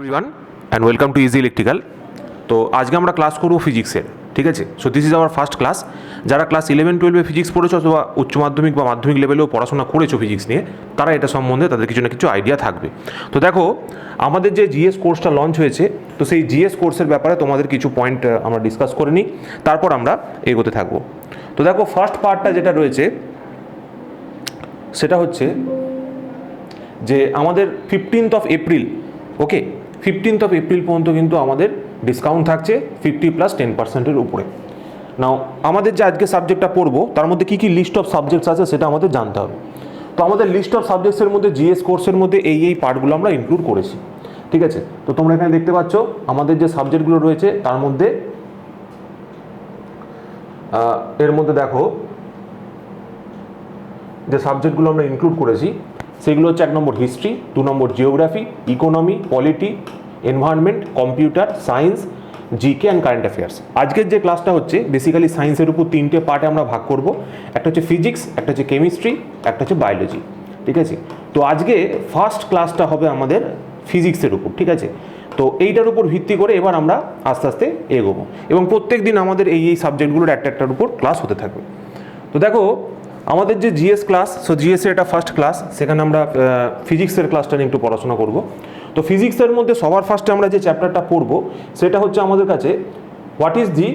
Everyone and welcome to easy electrical. তো আজকে আমরা ক্লাস করব ফিজিক্সের, ঠিক আছে। So this is our first class. যারা ক্লাস 11-12 ফিজিক্স পড়েছো অথবা উচ্চ মাধ্যমিক বা মাধ্যমিক লেভেলেও পড়াশোনা করেছো ফিজিক্স নিয়ে, তারা এটা সম্বন্ধে তাদের কিছু না কিছু আইডিয়া থাকবে। তো দেখো, আমাদের যে জিএস কোর্সটা লঞ্চ হয়েছে, তো সেই জিএস কোর্সের ব্যাপারে তোমাদের কিছু পয়েন্ট আমরা ডিসকাস করে নিই, তারপর আমরা এগোতে থাকবো। তো দেখো, ফার্স্ট পার্টটা যেটা রয়েছে সেটা হচ্ছে যে আমাদের 15th এপ্রিল, ওকে, 15th এপ্রিল পর্যন্ত কিন্তু আমাদের ডিসকাউন্ট থাকছে 50+10%-এর উপরে। নাও আমাদের যে আজকে সাবজেক্টটা পড়বো তার মধ্যে কী কী লিস্ট অফ সাবজেক্টস আছে সেটা আমাদের জানতে হবে। তো আমাদের লিস্ট অফ সাবজেক্টসের মধ্যে জিএস কোর্সের মধ্যে এই পার্টগুলো আমরা ইনক্লুড করেছি, ঠিক আছে। তো তোমরা এখানে দেখতে পাচ্ছ আমাদের যে সাবজেক্টগুলো রয়েছে তার মধ্যে এর মধ্যে দেখো যে সাবজেক্টগুলো আমরা ইনক্লুড করেছি সেগুলো হচ্ছে 1 নম্বর হিস্ট্রি, 2 নম্বর geography, economy, polity, environment, computer science, GK and current affairs. আজকের যে ক্লাসটা হচ্ছে বেসিক্যালি সায়েন্সের উপর 3টে পার্টে আমরা ভাগ করব। একটা হচ্ছে ফিজিক্স, একটা হচ্ছে কেমিস্ট্রি, একটা হচ্ছে বায়োলজি, ঠিক আছে। তো আজকে ফার্স্ট ক্লাসটা হবে আমাদের ফিজিক্সের উপর, ঠিক আছে। তো এইটার উপর ভিত্তি করে এবার আমরা আস্তে আস্তে এগোবো এবং প্রত্যেক দিন আমাদের এই সাবজেক্টগুলোর একটার উপর ক্লাস হতে থাকবে। তো দেখো, আমাদের যে জিএস ক্লাস, সো জিএসের এটা ফার্স্ট ক্লাস, সেখানে আমরা ফিজিক্সের ক্লাসটা নিয়ে একটু পড়াশোনা করব। তো ফিজিক্সের মধ্যে সবার ফার্স্টে আমরা যে চ্যাপ্টারটা পড়ব সেটা হচ্ছে আমাদের কাছে what is the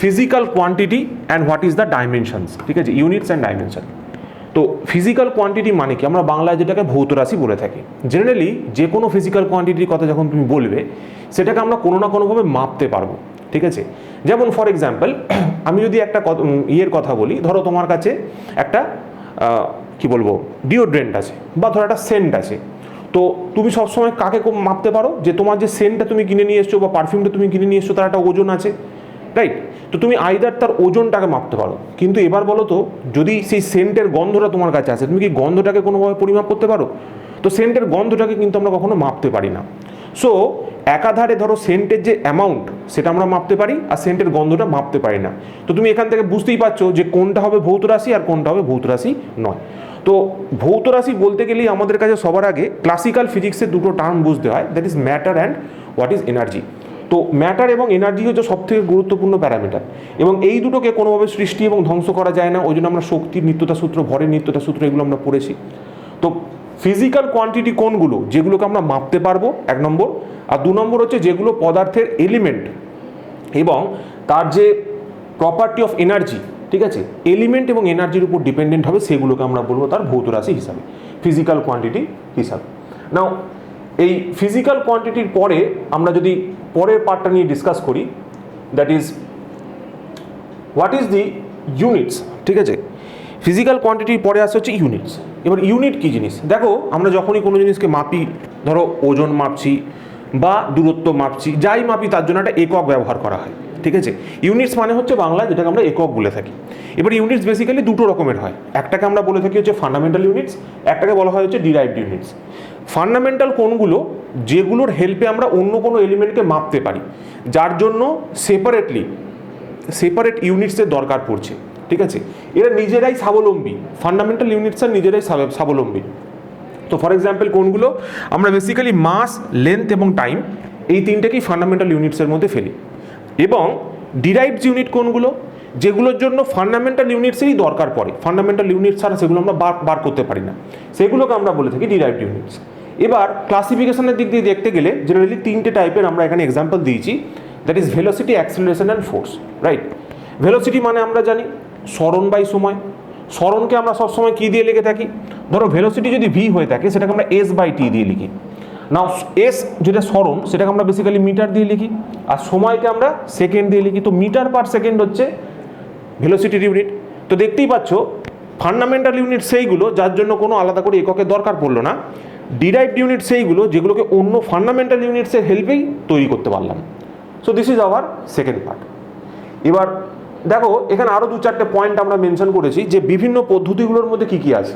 physical quantity and what is the dimensions, ঠিক আছে, ইউনিটস অ্যান্ড ডাইমেনশন। তো ফিজিক্যাল কোয়ান্টিটি মানে কি, আমরা বাংলায় যেটাকে ভৌত রাশি বলে থাকি। জেনারেলি যে কোনো ফিজিক্যাল কোয়ান্টিটির কথা যখন তুমি বলবে সেটাকে আমরা কোনো না কোনোভাবে মাপতে পারবো, ঠিক আছে। যেমন ফর এক্সাম্পল, আমি যদি একটা ইয়ের কথা বলি, ধরো তোমার কাছে একটা কি বলবো ডিওড্রেন্ট আছে বা ধরো একটা সেন্ট আছে। তো তুমি সবসময় কাকে মাপতে পারো, যে তোমার যে সেন্টটা তুমি কিনে নিয়ে এসছো বা পারফিউমটা তুমি কিনে নিয়ে এসছো তার একটা ওজন আছে, রাইট। তো তুমি আইদার তার ওজনটাকে মাপতে পারো, কিন্তু এবার বলো তো, যদি সেই সেন্টের গন্ধটা তোমার কাছে আছে, তুমি কি গন্ধটাকে কোনোভাবে পরিমাপ করতে পারো? তো সেন্টের গন্ধটাকে কিন্তু আমরা কখনো মাপতে পারি না। সো একাধারে ধরো সেন্টের যে অ্যামাউন্ট সেটা আমরা মাপতে পারি আর সেন্টের গন্ধটা মাপতে পারি না। তো তুমি এখান থেকে বুঝতেই পারছো যে কোনটা হবে ভৌত রাশি আর কোনটা হবে ভৌত রাশি নয়। তো ভৌত রাশি বলতে গেলেই আমাদের কাছে সবার আগে ক্লাসিক্যাল ফিজিক্সের দুটো টার্ম বুঝতে হয়, that is matter and what is energy. তো ম্যাটার এবং এনার্জি হচ্ছে সবথেকে গুরুত্বপূর্ণ প্যারামিটার এবং এই দুটোকে কোনোভাবে সৃষ্টি এবং ধ্বংস করা যায় না। ওই জন্য আমরা শক্তির নিত্যতা সূত্র, ভরের নিত্যতা সূত্র এগুলো আমরা পড়েছি। তো ফিজিক্যাল কোয়ান্টিটি কোনগুলো, যেগুলোকে আমরা মাপতে পারবো 1 নম্বর, আর 2 নম্বর হচ্ছে যেগুলো পদার্থের এলিমেন্ট এবং তার যে প্রপার্টি অফ এনার্জি, ঠিক আছে, এলিমেন্ট এবং এনার্জির উপর ডিপেন্ডেন্ট হবে, সেগুলোকে আমরা বলবো তার ভৌত রাশি হিসাবে, ফিজিক্যাল কোয়ান্টিটি হিসাবে। নাও এই ফিজিক্যাল কোয়ান্টিটির পরে আমরা যদি পরের পার্টটা নিয়ে ডিসকাস করি, that is what is the units, ঠিক আছে। ফিজিক্যাল কোয়ান্টিটির পরে আসে হচ্ছে ইউনিটস। এবার ইউনিট কী জিনিস, দেখো আমরা যখনই কোনো জিনিসকে মাপি, ধরো ওজন মাপছি বা দূরত্ব মাপছি, যাই মাপি তার জন্য একটা একক ব্যবহার করা হয়, ঠিক আছে। ইউনিটস মানে হচ্ছে বাংলায় যেটাকে আমরা একক বলে থাকি। এবার ইউনিটস বেসিক্যালি দুটো রকমের হয়, একটাকে আমরা বলে থাকি হচ্ছে ফান্ডামেন্টাল ইউনিটস, একটাকে বলা হয় হচ্ছে ডিরাইভড ইউনিটস। ফান্ডামেন্টাল কোনগুলো, যেগুলোর হেল্পে আমরা অন্য কোনো এলিমেন্টকে মাপতে পারি, যার জন্য সেপারেট ইউনিটসের দরকার পড়ছে, ঠিক আছে। এরা নিজেরাই স্বাবলম্বী, ফান্ডামেন্টাল ইউনিটস আর নিজেরাই স্বাবলম্বী। তো ফর এক্সাম্পল কোনগুলো, আমরা বেসিক্যালি মাস, লেন্থ এবং টাইম এই তিনটেকেই ফান্ডামেন্টাল ইউনিটসের মধ্যে ফেলি। এবং ডিরাইভড ইউনিট কোনগুলো, যেগুলোর জন্য ফান্ডামেন্টাল ইউনিটসেরই দরকার পড়ে, ফান্ডামেন্টাল ইউনিট ছাড়া সেগুলো আমরা বার করতে পারি না, সেগুলোকে আমরা বলে থাকি ডিরাইভড ইউনিটস। এবার ক্লাসিফিকেশনের দিক দিয়ে দেখতে গেলে জেনারেলি 3টে টাইপের আমরা এখানে এক্সাম্পল দিয়েছি, that is velocity, acceleration and force, right. Velocity মানে আমরা জানি সরণ বাই সময়। সরণকে আমরা সবসময় কী দিয়ে লিখে থাকি, ধরো ভেলোসিটি যদি ভি হয়ে থাকে সেটাকে আমরা s/t দিয়ে লিখি। নাও এস যেটা সরণ সেটাকে আমরা বেসিক্যালি মিটার দিয়ে লিখি, আর সময়কে আমরা সেকেন্ড দিয়ে লিখি। তো মিটার পার সেকেন্ড হচ্ছে ভেলোসিটির ইউনিট। তো দেখতেই পাচ্ছ ফান্ডামেন্টাল ইউনিট সেইগুলো যার জন্য কোনো আলাদা করে এককের দরকার পড়লো না, ডিরাইভড ইউনিট সেইগুলো যেগুলোকে অন্য ফান্ডামেন্টাল ইউনিটসের হেল্পেই তৈরি করতে পারলাম। So this is our second part. এবার দেখো এখানে আরও 2-4টে পয়েন্ট আমরা মেনশন করেছি যে বিভিন্ন পদ্ধতিগুলোর মধ্যে কী কী আছে।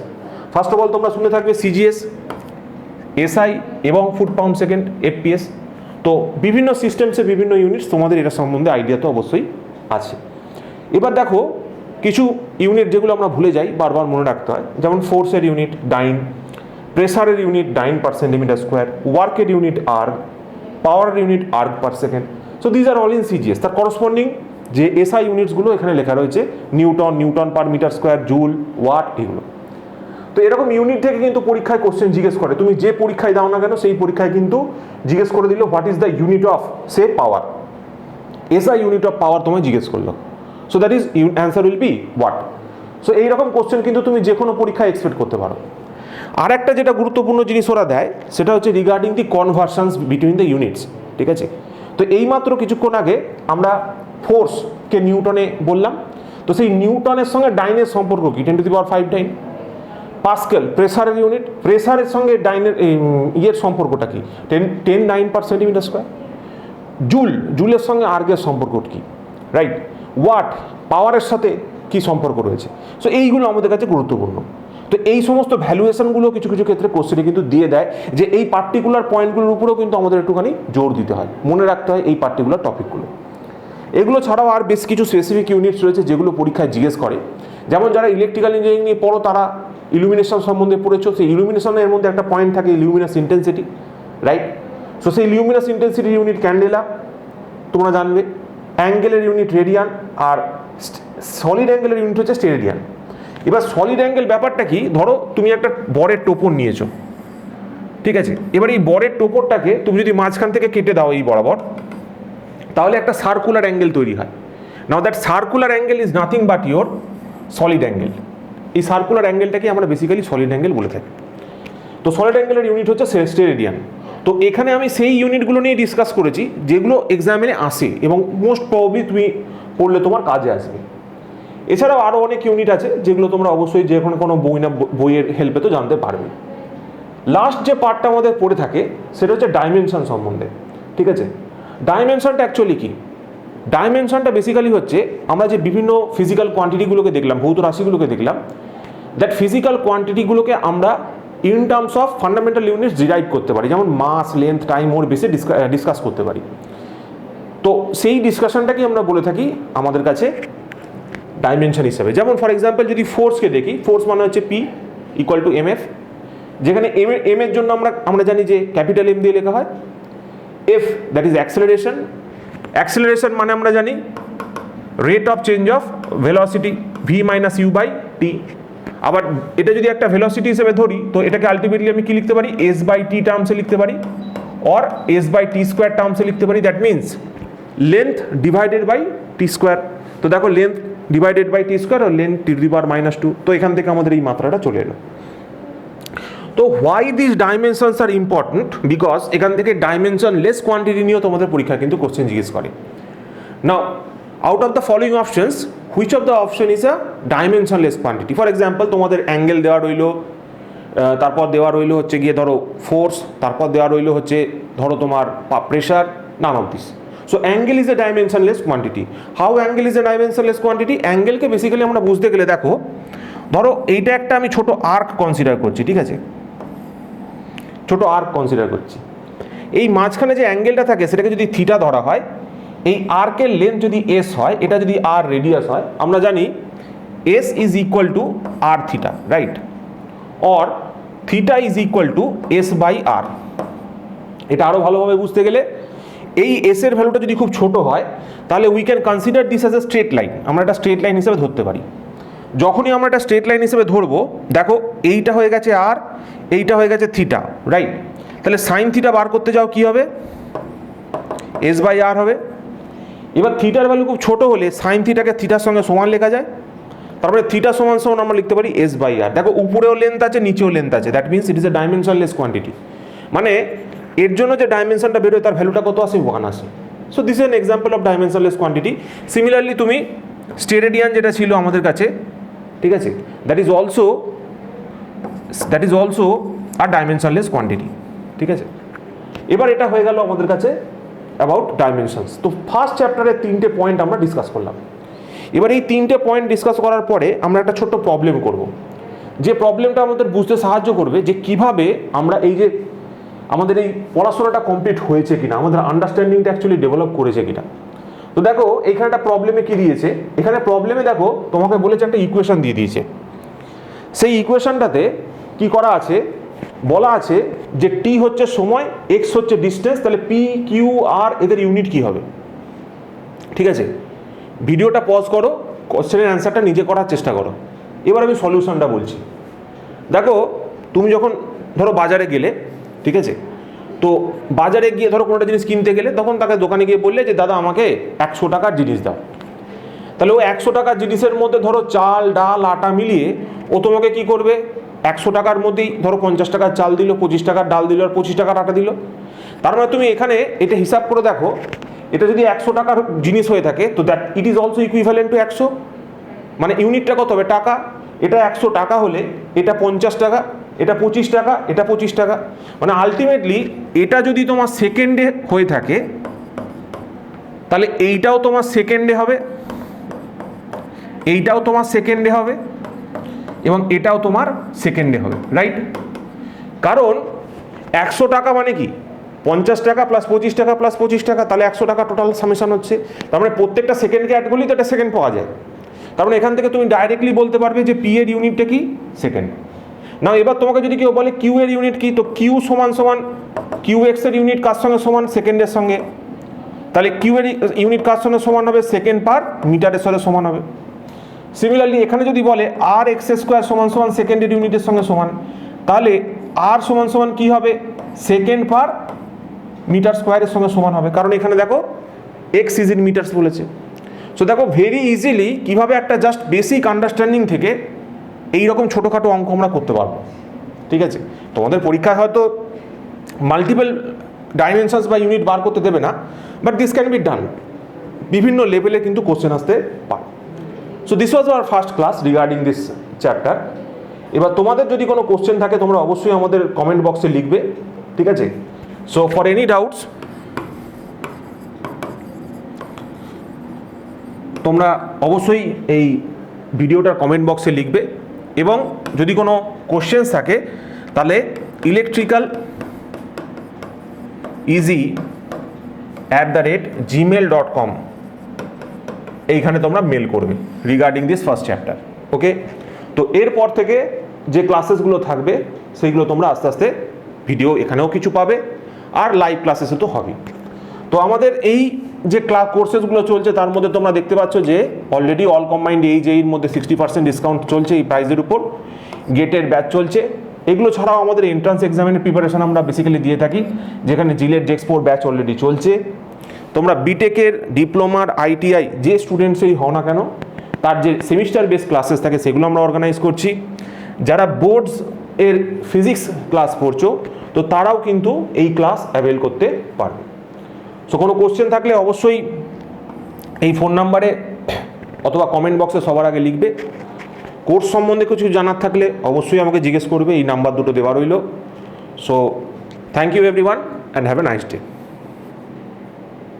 ফার্স্ট অফ অল তোমরা শুনে থাকবে সিজিএস, এসআই এবং ফুট পাউন্ড সেকেন্ড, এফপিএস। তো বিভিন্ন সিস্টেমসে বিভিন্ন ইউনিটস, তোমাদের এটা সম্বন্ধে আইডিয়া তো অবশ্যই আছে। এবার দেখো কিছু ইউনিট যেগুলো আমরা ভুলে যাই, বারবার মনে রাখতে হয়, যেমন ফোর্সের ইউনিট ডাইন, প্রেসারের ইউনিট 9 পার সেন্টিমিটার স্কোয়ার, ওয়ার্কের ইউনিট আর্গ, পাওয়ারের unit erg per second. So these are all in CGS. তার করসপন্ডিং যে এসআই ইউনিটসগুলো এখানে লেখা রয়েছে, newton, newton per metre square, joule, watt, এগুলো। তো এরকম ইউনিট থেকে কিন্তু পরীক্ষায় কোশ্চেন জিজ্ঞেস করে, তুমি যে পরীক্ষায় দাও না কেন সেই পরীক্ষায় কিন্তু জিজ্ঞেস করে দিল what is the unit of সে power, SI unit of power তোমায় জিজ্ঞেস করলো। So that is answer will be watt. So এইরকম কোশ্চেন কিন্তু তুমি যে কোনো পরীক্ষায় এক্সপেক্ট করতে পারো। আর একটা যেটা গুরুত্বপূর্ণ জিনিস ওরা দেয় সেটা হচ্ছে regarding the conversions between the units, ঠিক আছে। তো এইমাত্র কিছুক্ষণ আগে আমরা ফোর্সকে নিউটনে বললাম, তো সেই নিউটনের সঙ্গে ডাইনের সম্পর্ক কি, 10⁵ ডাইন। পাস্কেল প্রেসারের ইউনিট, প্রেসারের সঙ্গে ডাইনের ইয়ের সম্পর্কটা কি, 10 9 পার সেন্টিমিটার স্কোয়ার। জুলের সঙ্গে আর্গের সম্পর্ক কি, রাইট। ওয়াট পাওয়ারের সাথে কি সম্পর্ক রয়েছে। সো এইগুলো আমাদের কাছে গুরুত্বপূর্ণ। তো এই সমস্ত ভ্যালুয়েশনগুলো কিছু কিছু ক্ষেত্রে কোশ্চেনে কিন্তু দিয়ে দেয় যে এই পার্টিকুলার পয়েন্টগুলোর উপরেও কিন্তু আমাদের একটুখানি জোর দিতে হয়, মনে রাখতে হয় এই পার্টিকুলার টপিকগুলো। এগুলো ছাড়াও আর বেশ কিছু স্পেসিফিক ইউনিটস রয়েছে যেগুলো পরীক্ষায় জিজ্ঞেস করে। যেমন যারা ইলেকট্রিক্যাল ইঞ্জিনিয়ারিং নিয়ে পড়ো তারা ইলুমিনেশন সম্বন্ধে পড়েছো, সেই ইলুমিনেশনের মধ্যে একটা পয়েন্ট থাকে ইলুমিনাস ইন্টেন্সিটি, রাইট। সো সেই ইলুমিনাস ইন্টেন্সিটির ইউনিট ক্যান্ডেলা তোমরা জানবে, অ্যাঙ্গেলের ইউনিট রেডিয়ান, আর সলিড অ্যাঙ্গেলের ইউনিট হচ্ছে স্টেরেডিয়ান। এবার সলিড অ্যাঙ্গেল ব্যাপারটা কি, ধরো তুমি একটা বরের টোপর নিয়েছো, ঠিক আছে। এবার এই বরের টোপরটাকে তুমি যদি মাঝখান থেকে কেটে দাও এই বরাবর, তাহলে একটা সার্কুলার অ্যাঙ্গেল তৈরি হয়। Now that circular angle is nothing but your solid angle. এই সার্কুলার অ্যাঙ্গেলটাকে আমরা বেসিক্যালি সলিড অ্যাঙ্গেল বলে থাকি। তো সলিড অ্যাঙ্গেলের ইউনিট হচ্ছে স্টেরেডিয়ান। তো এখানে আমি সেই ইউনিটগুলো নিয়ে ডিসকাস করেছি যেগুলো এক্সামিনে আসে এবং মোস্ট প্রবাবলি তুমি পড়লে তোমার কাজে আসবে। এছাড়াও আরও অনেক ইউনিট আছে যেগুলো তোমরা অবশ্যই যে কোনো বইয়ের হেল্পে তো জানতে পারবে। লাস্ট যে পার্টটা আমাদের পড়ে থাকে সেটা হচ্ছে ডাইমেনশন সম্বন্ধে, ঠিক আছে। ডাইমেনশনটা অ্যাকচুয়ালি কি, ডাইমেনশনটা বেসিক্যালি হচ্ছে আমরা যে বিভিন্ন ফিজিক্যাল কোয়ান্টিটিগুলোকে দেখলাম, ভৌত রাশিগুলোকে দেখলাম, দ্যাট ফিজিক্যাল কোয়ান্টিটিগুলোকে আমরা in terms of fundamental units derive করতে পারি, যেমন মাস, লেন্থ, টাইম ওর বেসে ডিসকাস করতে পারি। তো সেই ডিসকাশনটাকেই আমরা বলে থাকি আমাদের কাছে ডাইমেনশন হিসাবে। যেমন ফর এক্সাম্পল যদি ফোর্সকে দেখি, ফোর্স মানে হচ্ছে পি ইকুয়াল টু এমএফ, যেখানে এম এর জন্য আমরা জানি যে ক্যাপিটাল এম দিয়ে লেখা হয়। F that is acceleration, acceleration মানে আমরা জানি rate of change of velocity, V minus U by T. আবার এটা যদি একটা ভেলোসিটি হিসেবে ধরি তো এটাকে আলটিমেটলি আমি কি লিখতে পারি, এস বাই টি টার্মসে লিখতে পারি, or S by T square টার্মসে লিখতে পারি। That means length divided by T square. তো দেখো length divided by T square আর length T to the power -2। তো এখান থেকে আমাদের এই মাত্রাটা চলে এলো। তো why this dimensions are important, because এখান থেকে ডাইমেনশন লেস কোয়ান্টিটি নিয়েও তোমাদের পরীক্ষা কিন্তু কোশ্চেন জিজ্ঞেস করে। নাও out of the following options which of the option is a dimensionless quantity. For example তোমাদের অ্যাঙ্গেল দেওয়া রইলো, তারপর দেওয়া রইলো হচ্ছে গিয়ে ধরো ফোর্স, তারপর দেওয়া রইলো হচ্ছে ধরো তোমার pressure, none of this. So angle is a dimensionless quantity. How angle is a dimensionless quantity? অ্যাঙ্গেলকে বেসিক্যালি আমরা বুঝতে গেলে দেখো, ধরো এইটা একটা আমি ছোট আর্ক কনসিডার করছি, ঠিক আছে, ছোট আর্ক কনসিডার করছি। এই মাঝখানে যে অ্যাঙ্গেলটা থাকে সেটাকে যদি থিটা ধরা হয়, এই আর্কের লেন্থ যদি এস হয়, এটা যদি আর রেডিয়াস হয়, আমরা জানি S is equal to R theta, right, or theta is equal to S by R. এটা আরও ভালোভাবে বুঝতে গেলে এই এস এর ভ্যালুটা যদি খুব ছোট হয় তাহলে we can consider this as a straight line. আমরা একটা স্ট্রেট লাইন হিসেবে ধরতে পারি। যখনই আমরা একটা স্ট্রেট লাইন হিসেবে ধরবো, দেখো এইটা হয়ে গেছে আর, এইটা হয়ে গেছে থিটা, রাইট। তাহলে সাইন থিটা বার করতে যাও কি হবে, এস বাই আর হবে। এবার থিটার ভ্যালু খুব ছোট হলে সাইন থিটাকে থিটার সঙ্গে সমান লেখা যায়, তারপরে থিটা সমান সমান আমরা লিখতে পারি এস বাই আর। দেখো উপরেও লেন্থ আছে, নিচেও লেন্থ আছে, that means it is a dimensionless quantity. মানে এর জন্য যে ডাইমেনশনটা বেরোয় তার ভ্যালুটা কত আসে, 1 আসে। So this is an example of dimensionless quantity. Similarly তুমি স্টেরেডিয়ান যেটা ছিল আমাদের কাছে, ঠিক আছে, দ্যাট ইজ অলসো আর ডাইমেনশনলেস কোয়ান্টিটি, ঠিক আছে। এবার এটা হয়ে গেল আমাদের কাছে অ্যাবাউট ডাইমেনশনস। তো ফার্স্ট চ্যাপ্টারের 3টে পয়েন্ট আমরা ডিসকাস করলাম। এবার এই 3টে পয়েন্ট ডিসকাস করার পরে আমরা একটা ছোট্ট প্রবলেম করব, যে প্রবলেমটা আমাদের বুঝতে সাহায্য করবে যে কিভাবে আমরা এই যে আমাদের এই পড়াশোনাটা কমপ্লিট হয়েছে কিনা, আমাদের আন্ডারস্ট্যান্ডিংটা অ্যাকচুয়ালি ডেভেলপ করেছে কিনা। তো দেখো এখানে একটা প্রবলেমে কি দিয়েছে, এখানে প্রবলেমে দেখো তোমাকে বলেছে একটা ইকুয়েশন দিয়ে দিয়েছে। সেই ইকুয়েশনটাতে কি করা আছে, বলা আছে যে টি হচ্ছে সময়, এক্স হচ্ছে ডিস্টেন্স, তাহলে পি কিউ আর এদের ইউনিট কি হবে? ঠিক আছে, ভিডিওটা পজ করো, কোশ্চেনের অ্যান্সারটা নিজে করার চেষ্টা করো। এবার আমি সলিউশনটা বলছি। দেখো, তুমি যখন ধরো বাজারে গেলে, ঠিক আছে, তো বাজারে গিয়ে ধরো কোনো একটা জিনিস কিনতে গেলে, তখন তাকে দোকানে গিয়ে বললে যে দাদা আমাকে 100 টাকার জিনিস দাও। তাহলে ও 100 টাকার জিনিসের মধ্যে ধরো চাল ডাল আটা মিলিয়ে ও তোমাকে কি করবে, 100 টাকার মধ্যেই ধরো 50 টাকার চাল দিল, 25 টাকার ডাল দিল আর 25 টাকার আটা দিল। তার মানে তুমি এখানে এটা হিসাব করে দেখো, এটা যদি 100 টাকার জিনিস হয়ে থাকে তো that it is also equivalent to 100, মানে ইউনিটটা কত হবে? টাকা। এটা 100 টাকা হলে এটা 50 টাকা, এটা 25 টাকা, এটা 25 টাকা। মানে আলটিমেটলি এটা যদি তোমার সেকেন্ডে হয়ে থাকে তাহলে এইটাও তোমার সেকেন্ডে হবে, এইটাও তোমার সেকেন্ডে হবে এবং এটাও তোমার সেকেন্ডে হবে, রাইট? কারণ 100 টাকা মানে কি 50 টাকা প্লাস 25 টাকা প্লাস 25 টাকা, তাহলে 100 টাকা টোটাল সামেশন হচ্ছে। তার মানে প্রত্যেকটা সেকেন্ডকে অ্যাড করলেই তো একটা সেকেন্ড পাওয়া যায়। তার মানে এখান থেকে তুমি ডাইরেক্টলি বলতে পারবে যে পি এর ইউনিটটা কি? সেকেন্ড। না এবার তোমাকে যদি কেউ বলে কিউ এর ইউনিট কি, তো কিউ সমান সমান কিউ এক্স এর ইউনিট কার সঙ্গে সমান? সেকেন্ডের সঙ্গে। তাহলে কিউ এর ইউনিট কার সঙ্গে সমান হবে? সেকেন্ড পার মিটারের সঙ্গে সমান হবে। সিমিলারলি এখানে যদি বলে আর এক্স স্কোয়ার সমান সমান সেকেন্ডের ইউনিটের সঙ্গে সমান, তাহলে আর সমান সমান কি হবে? সেকেন্ড পার মিটার স্কোয়ারের সঙ্গে সমান হবে, কারণ এখানে দেখো এক্স ইজ ইন মিটার্স বলেছে। সো দেখো ভেরি ইজিলি কিভাবে একটা জাস্ট বেসিক আন্ডারস্ট্যান্ডিং থেকে এইরকম ছোটোখাটো অঙ্ক আমরা করতে পারবো। ঠিক আছে, তোমাদের পরীক্ষায় হয়তো মাল্টিপল ডাইমেনশনস বা ইউনিট বার করতে দেবে না, but this can be done. বিভিন্ন লেভেলে কিন্তু কোশ্চেন আসতে পারে। So this was our first class regarding this chapter. এবার তোমাদের যদি কোনো কোশ্চেন থাকে তোমরা অবশ্যই আমাদের কমেন্ট বক্সে লিখবে, ঠিক আছে? সো ফর এনি ডাউটস তোমরা অবশ্যই এই ভিডিওটার কমেন্ট বক্সে লিখবে এবং যদি কোনো কোশ্চেন্স থাকে তাহলে ইলেকট্রিক্যাল easy@gmail.com এইখানে তোমরা মেল করবে রিগার্ডিং দিস ফার্স্ট চ্যাপ্টার। ওকে, তো এরপর থেকে যে ক্লাসেসগুলো থাকবে সেইগুলো তোমরা আস্তে আস্তে ভিডিও এখানেও কিছু পাবে আর লাইভ ক্লাসেসও তো হবেই। তো আমাদের এই যে কোর্সেসগুলো চলছে তার মধ্যে তোমরা দেখতে পাচ্ছ যে অলরেডি অল কম্বাইন্ড এইর মধ্যে 60% ডিসকাউন্ট চলছে এই প্রাইসের উপর। গেটের ব্যাচ চলছে। এগুলো ছাড়াও আমাদের এন্ট্রান্স এক্সামিনের প্রিপারেশন আমরা বেসিক্যালি দিয়ে থাকি, যেখানে জিলেট জেক্সপোর ব্যাচ অলরেডি চলছে। তোমরা বিটেকের, ডিপ্লোমার, আইটিআই যে স্টুডেন্টসই হও না কেন তার যে সেমিস্টার বেস ক্লাসেস থাকে সেগুলো আমরা অর্গানাইজ করছি। যারা বোর্ডস এর ফিজিক্স ক্লাস পড়ছো তো তারাও কিন্তু এই ক্লাস অ্যাভেল করতে পারবে। সো কোনো কোশ্চেন থাকলে অবশ্যই এই ফোন নাম্বারে অথবা কমেন্ট বক্সে সবার আগে লিখবে। কোর্স সম্বন্ধে কিছু জানার থাকলে অবশ্যই আমাকে জিজ্ঞেস করবে, এই নাম্বার দুটো দেওয়া রইল। So thank you everyone and have a nice day.